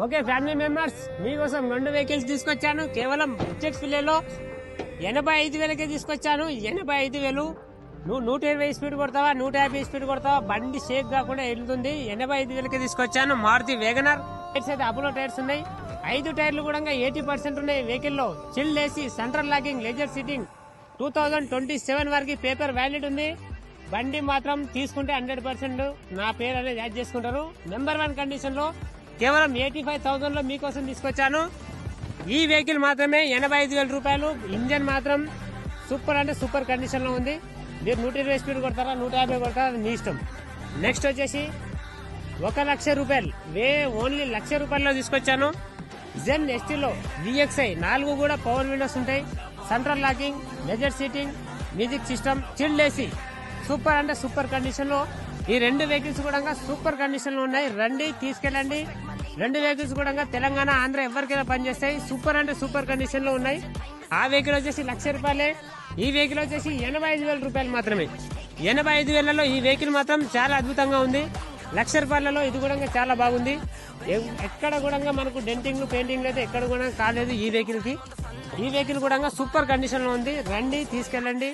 Okay family members, మీకోసం 2 vehicles తీసుకొచ్చాను. కేవలం బడ్జెట్ ఫిల్లేలో 85,000కే తీసుకొచ్చాను. 85,000. నువ్వు 120 స్పీడ్ కొడతావా, 150 స్పీడ్ కొడతావా, బండి షేక్ కాకుండా వెళ్తుంది. 85,000కే తీసుకొచ్చాను. మారుతి వేగనర్. టైర్స్ అయితే అపోలో టైర్స్ ఉన్నాయి. 5 టైర్లు కూడా 80% ఉన్నాయి వెహికల్ లో. Chilled AC, central locking, leather seating. 2027 వరకు పేపర్ వ్యాలిడ్ ఉంది. బండి మాత్రం తీసుకుంటే 100% నా పేరు అనేది యాడ్ చేసుకుంటారు. నెంబర్ 1 కండిషన్ లో కేవలం 85,000 లో మీకోసం తీసుకొచ్చాను. ఈ వెహికల్ మాత్రమే 85,000 రూపాయలు. ఇంజన్ మాత్రం సూపర్ అంటే సూపర్ కండిషన్ లో ఉంది. మీరు 120 స్పీడ్ కొడతారా, 150 కొడతారా, అది మీ ఇష్టం. నెక్స్ట్ వచ్చేసి 1,00,000 రూపాయలు, ఓన్లీ 1,00,000 రూపాయల్లో తీసుకొచ్చాను. జెన్ ఎస్టీలో VXI 4 కూడా పవర్ విండోస్ ఉంటాయి. Central locking, leather seating, music system, chilled AC. Super అంటే సూపర్ కండిషన్ లో ఈ 2 వెహికల్స్ కూడా సూపర్ కండిషన్ లో ఉన్నాయి. రండి, తీసుకెళ్ళండి. 2 వెహికల్స్ కూడా తెలంగాణ, ఆంధ్ర ఎవరికైనా పనిచేస్తాయి. సూపర్ అంటే సూపర్ కండిషన్ లో ఉన్నాయి. ఆ వెహికల్ వచ్చేసి 1,00,000 రూపాయలే. ఈ వెహికల్ వచ్చేసి 85,000 రూపాయలు మాత్రమే. 85,000లో ఈ వెహికల్ మాత్రం చాలా అద్భుతంగా ఉంది. 1,00,000 రూపాయలలో ఇది కూడా చాలా బాగుంది. ఎక్కడ కూడా మనకు డెంటింగ్ పెయింటింగ్ అయితే ఎక్కడ కూడా కాలేదు ఈ వెహికల్ కి. ఈ వెహికల్ కూడా సూపర్ కండిషన్ లో ఉంది. రండి, తీసుకెళ్ళండి.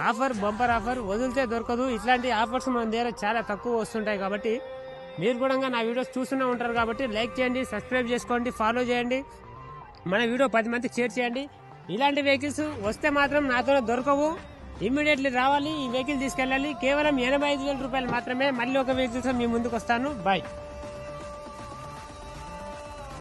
ఆఫర్ బంపర్ ఆఫర్, వదిలితే దొరకదు. ఇట్లాంటి ఆఫర్స్ మన దగ్గర చాలా తక్కువ వస్తుంటాయి. కాబట్టి మీరు కూడా నా వీడియోస్ చూస్తూనే ఉంటారు. కాబట్టి లైక్ చేయండి, సబ్స్క్రైబ్ చేసుకోండి, ఫాలో చేయండి. మన వీడియో 10 మందికి షేర్ చేయండి. ఇలాంటి వెహికల్స్ వస్తే మాత్రం నాతో దొరకవు. ఇమ్మీడియట్లీ రావాలి, ఈ వెహికల్ తీసుకెళ్ళాలి. కేవలం 85,000 రూపాయలు మాత్రమే. మళ్ళీ ఒక వెహికల్స్ మీ ముందుకు వస్తాను. బాయ్.